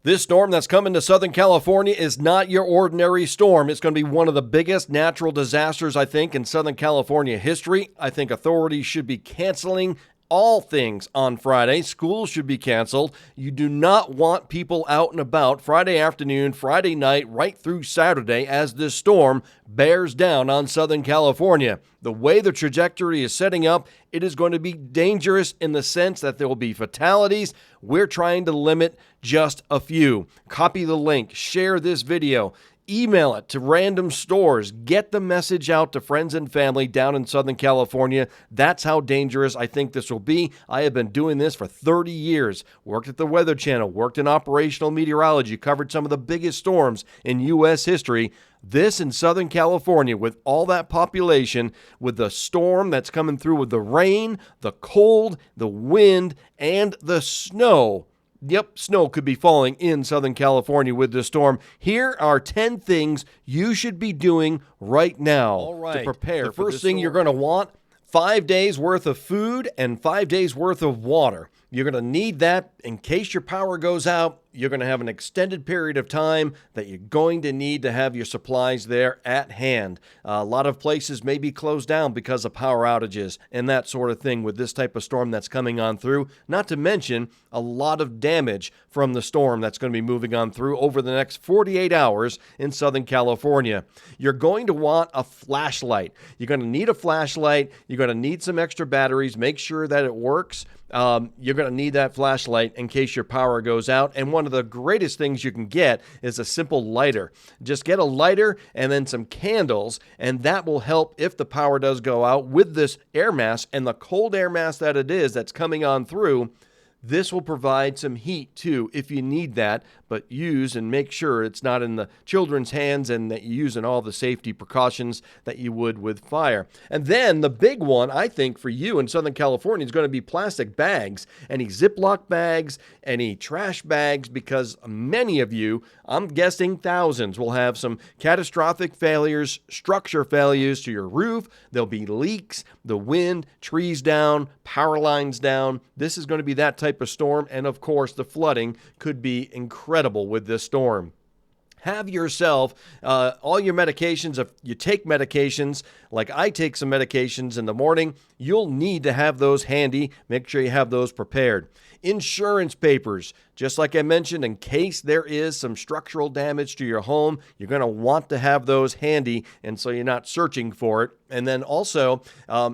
This storm that's coming to Southern California is not your ordinary storm. It's going to be one of the biggest natural disasters, I think, in Southern California history. I think authorities should be canceling all things on Friday. Schools should be canceled. You do not want people out and about Friday afternoon, Friday night, right through Saturday as this storm bears down on Southern California. The way the trajectory is setting up, it is going to be dangerous in the sense that there will be fatalities. We're trying to limit just a few. Copy the link, share this video. Email it to random stores. Get the message out to friends and family down in Southern California. That's how dangerous I think this will be. I have been doing this for 30 years. Worked at the Weather Channel, worked in operational meteorology, covered some of the biggest storms in U.S. history. This in Southern California, with all that population, with the storm that's coming through, with the rain, the cold, the wind, and the snow. Yep, snow could be falling in Southern California with this storm. Here are 10 things you should be doing right now to prepare for this storm. The first thing you're going to want, 5 days worth of food and 5 days worth of water. You're going to need that in case your power goes out. You're going to have an extended period of time that you're going to need to have your supplies there at hand. A lot of places may be closed down because of power outages and that sort of thing with this type of storm that's coming on through. Not to mention a lot of damage from the storm that's going to be moving on through over the next 48 hours in Southern California. You're going to want a flashlight. You're going to need a flashlight. You're going to need some extra batteries. Make sure that it works. You're going to need that flashlight in case your power goes out. And one of the greatest things you can get is a simple lighter. Just get a lighter and then some candles, and that will help if the power does go out with this air mass and the cold air mass that it is that's coming on through. This will provide some heat too if you need that, but use and make sure it's not in the children's hands and that you're using all the safety precautions that you would with fire. And then the big one, I think, for you in Southern California is going to be plastic bags, any Ziploc bags, any trash bags, because many of you, I'm guessing thousands, will have some catastrophic failures, structure failures to your roof. There'll be leaks, the wind, trees down, power lines down. This is going to be that type of storm, and of course the flooding could be incredible with this storm. Have yourself all your medications. If you take medications, like I take some medications in the morning, you'll need to have those handy. Make sure you have those prepared. Insurance papers, just like I mentioned, in case there is some structural damage to your home, you're going to want to have those handy, and so you're not searching for it. And then also,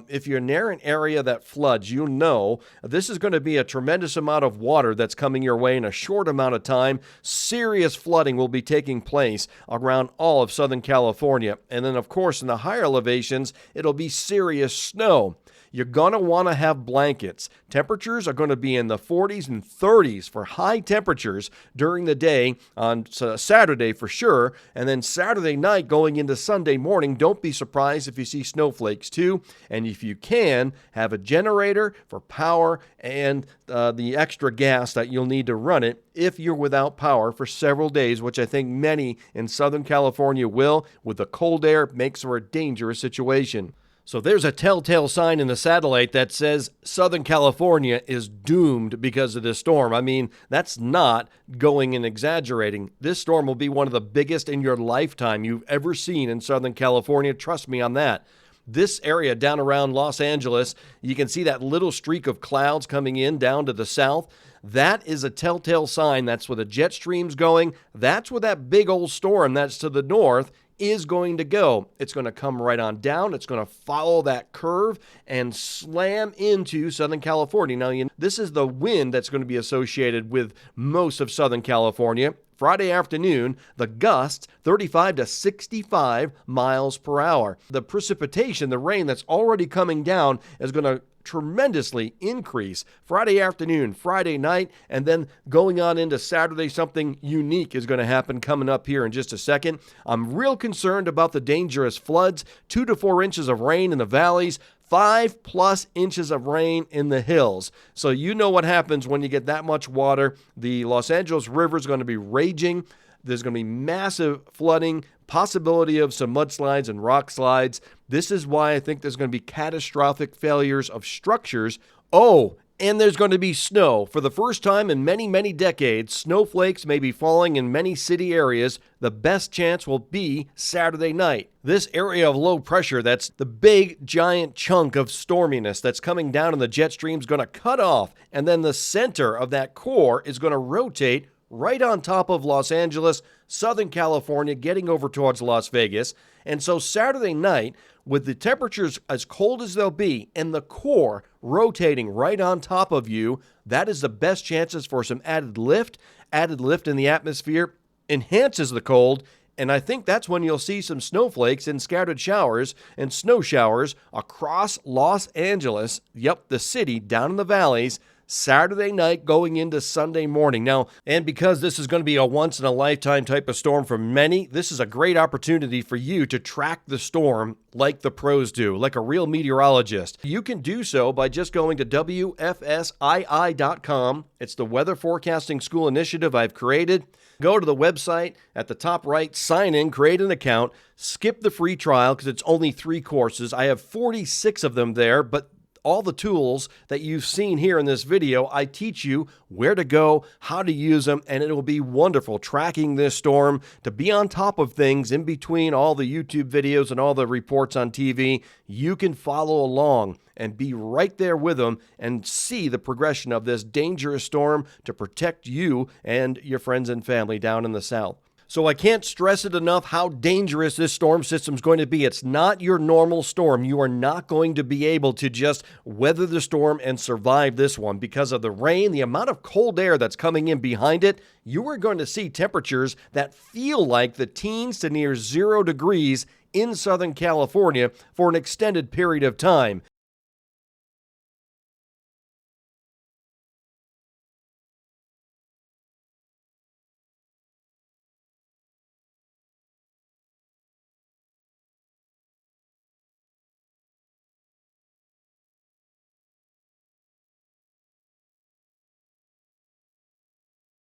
if you're near an area that floods, you know this is going to be a tremendous amount of water that's coming your way in a short amount of time. Serious flooding will be taking place around all of Southern California. And then, of course, in the higher elevations, it'll be serious snow. You're going to want to have blankets. Temperatures are going to be in the 40s and 30s for high temperatures during the day on Saturday for sure. And then Saturday night going into Sunday morning, don't be surprised if you see snowflakes too. And if you can, have a generator for power and the extra gas that you'll need to run it if you're without power for several days, which I think many in Southern California will. With the cold air, it makes for a dangerous situation. So there's a telltale sign in the satellite that says Southern California is doomed because of this storm. I mean, that's not going and exaggerating. This storm will be one of the biggest in your lifetime you've ever seen in Southern California. Trust me on that. This area down around Los Angeles, you can see that little streak of clouds coming in down to the south. That is a telltale sign. That's where the jet stream's going. That's where that big old storm that's to the north is going to go. It's going to come right on down. It's going to follow that curve and slam into Southern California. Now, this is the wind that's going to be associated with most of Southern California. Friday afternoon, the gusts 35 to 65 miles per hour. The precipitation, the rain that's already coming down is going to tremendously increase Friday afternoon, Friday night, and then going on into Saturday, something unique is going to happen coming up here in just a second. I'm real concerned about the dangerous floods, 2 to 4 inches of rain in the valleys, 5+ inches of rain in the hills. So you know what happens when you get that much water. The Los Angeles River is going to be raging. There's going to be massive flooding, possibility of some mudslides and rock slides. This is why I think there's going to be catastrophic failures of structures. Oh, And there's going to be snow. For the first time in many, many decades, snowflakes may be falling in many city areas. The best chance will be Saturday night. This area of low pressure, that's the big, giant chunk of storminess that's coming down in the jet stream, is going to cut off. And then the center of that core is going to rotate right on top of Los Angeles, Southern California, getting over towards Las Vegas. And so Saturday night, with the temperatures as cold as they'll be and the core rotating right on top of you, that is the best chances for some added lift. Added lift in the atmosphere enhances the cold, and I think that's when you'll see some snowflakes and scattered showers and snow showers across Los Angeles, yep, the city down in the valleys, Saturday night going into Sunday morning. Now, and because this is going to be a once-in-a-lifetime type of storm for many, this is a great opportunity for you to track the storm like the pros do, like a real meteorologist. You can do so by just going to WFSII.com. It's the Weather Forecasting School initiative I've created. Go to the website at the top right, sign in, create an account, skip the free trial because it's only 3 courses. I have 46 of them there, but all the tools that you've seen here in this video, I teach you where to go, how to use them, and it will be wonderful tracking this storm, to be on top of things in between all the YouTube videos and all the reports on TV. You can follow along and be right there with them and see the progression of this dangerous storm to protect you and your friends and family down in the south. So I can't stress it enough how dangerous this storm system is going to be. It's not your normal storm. You are not going to be able to just weather the storm and survive this one because of the rain, the amount of cold air that's coming in behind it. You are going to see temperatures that feel like the teens to near 0 degrees in Southern California for an extended period of time.